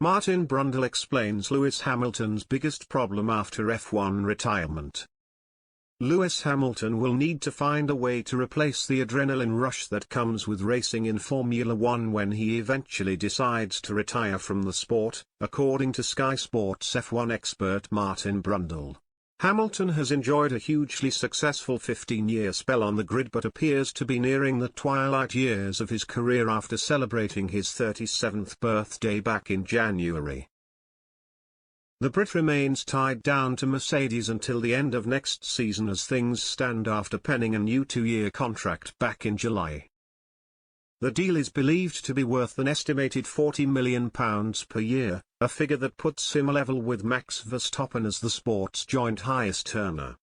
Martin Brundle explains Lewis Hamilton's biggest problem after F1 retirement. Lewis Hamilton will need to find a way to replace the adrenaline rush that comes with racing in Formula One when he eventually decides to retire from the sport, according to Sky Sports F1 expert Martin Brundle. Hamilton has enjoyed a hugely successful 15-year spell on the grid but appears to be nearing the twilight years of his career after celebrating his 37th birthday back in January. The Brit remains tied down to Mercedes until the end of next season as things stand after penning a new 2-year contract back in July. The deal is believed to be worth an estimated £40 million per year, a figure that puts him level with Max Verstappen as the sport's joint highest earner.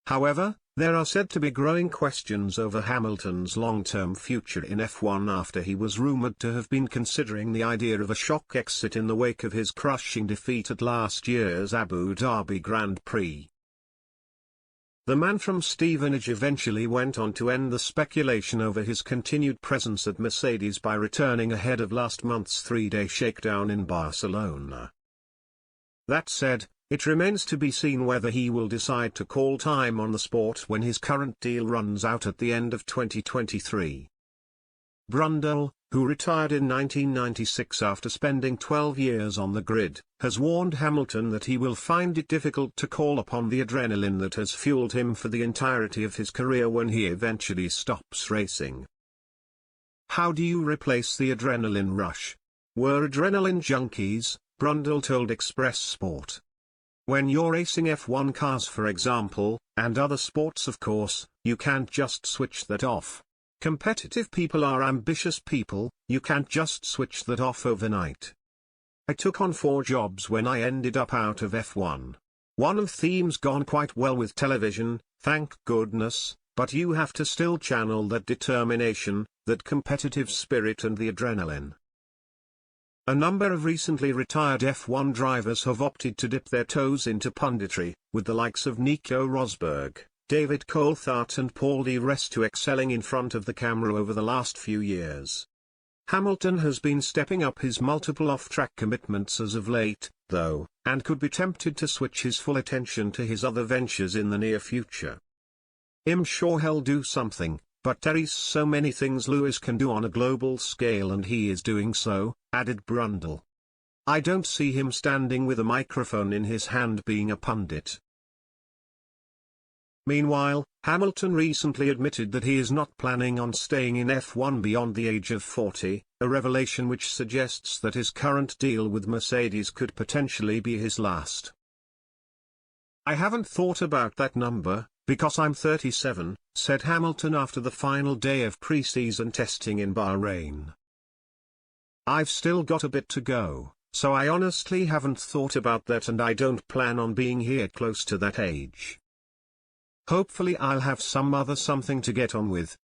However, there are said to be growing questions over Hamilton's long-term future in F1 after he was rumoured to have been considering the idea of a shock exit in the wake of his crushing defeat at last year's Abu Dhabi Grand Prix. The man from Stevenage eventually went on to end the speculation over his continued presence at Mercedes by returning ahead of last month's 3-day shakedown in Barcelona. That said, it remains to be seen whether he will decide to call time on the sport when his current deal runs out at the end of 2023. Brundle, who retired in 1996 after spending 12 years on the grid, has warned Hamilton that he will find it difficult to call upon the adrenaline that has fueled him for the entirety of his career when he eventually stops racing. How do you replace the adrenaline rush? We're adrenaline junkies, Brundle told Express Sport. When you're racing F1 cars for example, and other sports of course, you can't just switch that off. Competitive people are ambitious people, you can't just switch that off overnight. I took on 4 jobs when I ended up out of F1. One of them's gone quite well with television, thank goodness, but you have to still channel that determination, that competitive spirit and the adrenaline. A number of recently retired F1 drivers have opted to dip their toes into punditry, with the likes of Nico Rosberg, David Coulthard and Paul di Resta excelling in front of the camera over the last few years. Hamilton has been stepping up his multiple off-track commitments as of late, though, and could be tempted to switch his full attention to his other ventures in the near future. I'm sure he'll do something, but there's so many things Lewis can do on a global scale and he is doing so, added Brundle. I don't see him standing with a microphone in his hand being a pundit. Meanwhile, Hamilton recently admitted that he is not planning on staying in F1 beyond the age of 40, a revelation which suggests that his current deal with Mercedes could potentially be his last. I haven't thought about that number, because I'm 37, said Hamilton after the final day of pre-season testing in Bahrain. I've still got a bit to go, so I honestly haven't thought about that and I don't plan on being here close to that age. Hopefully I'll have some other something to get on with.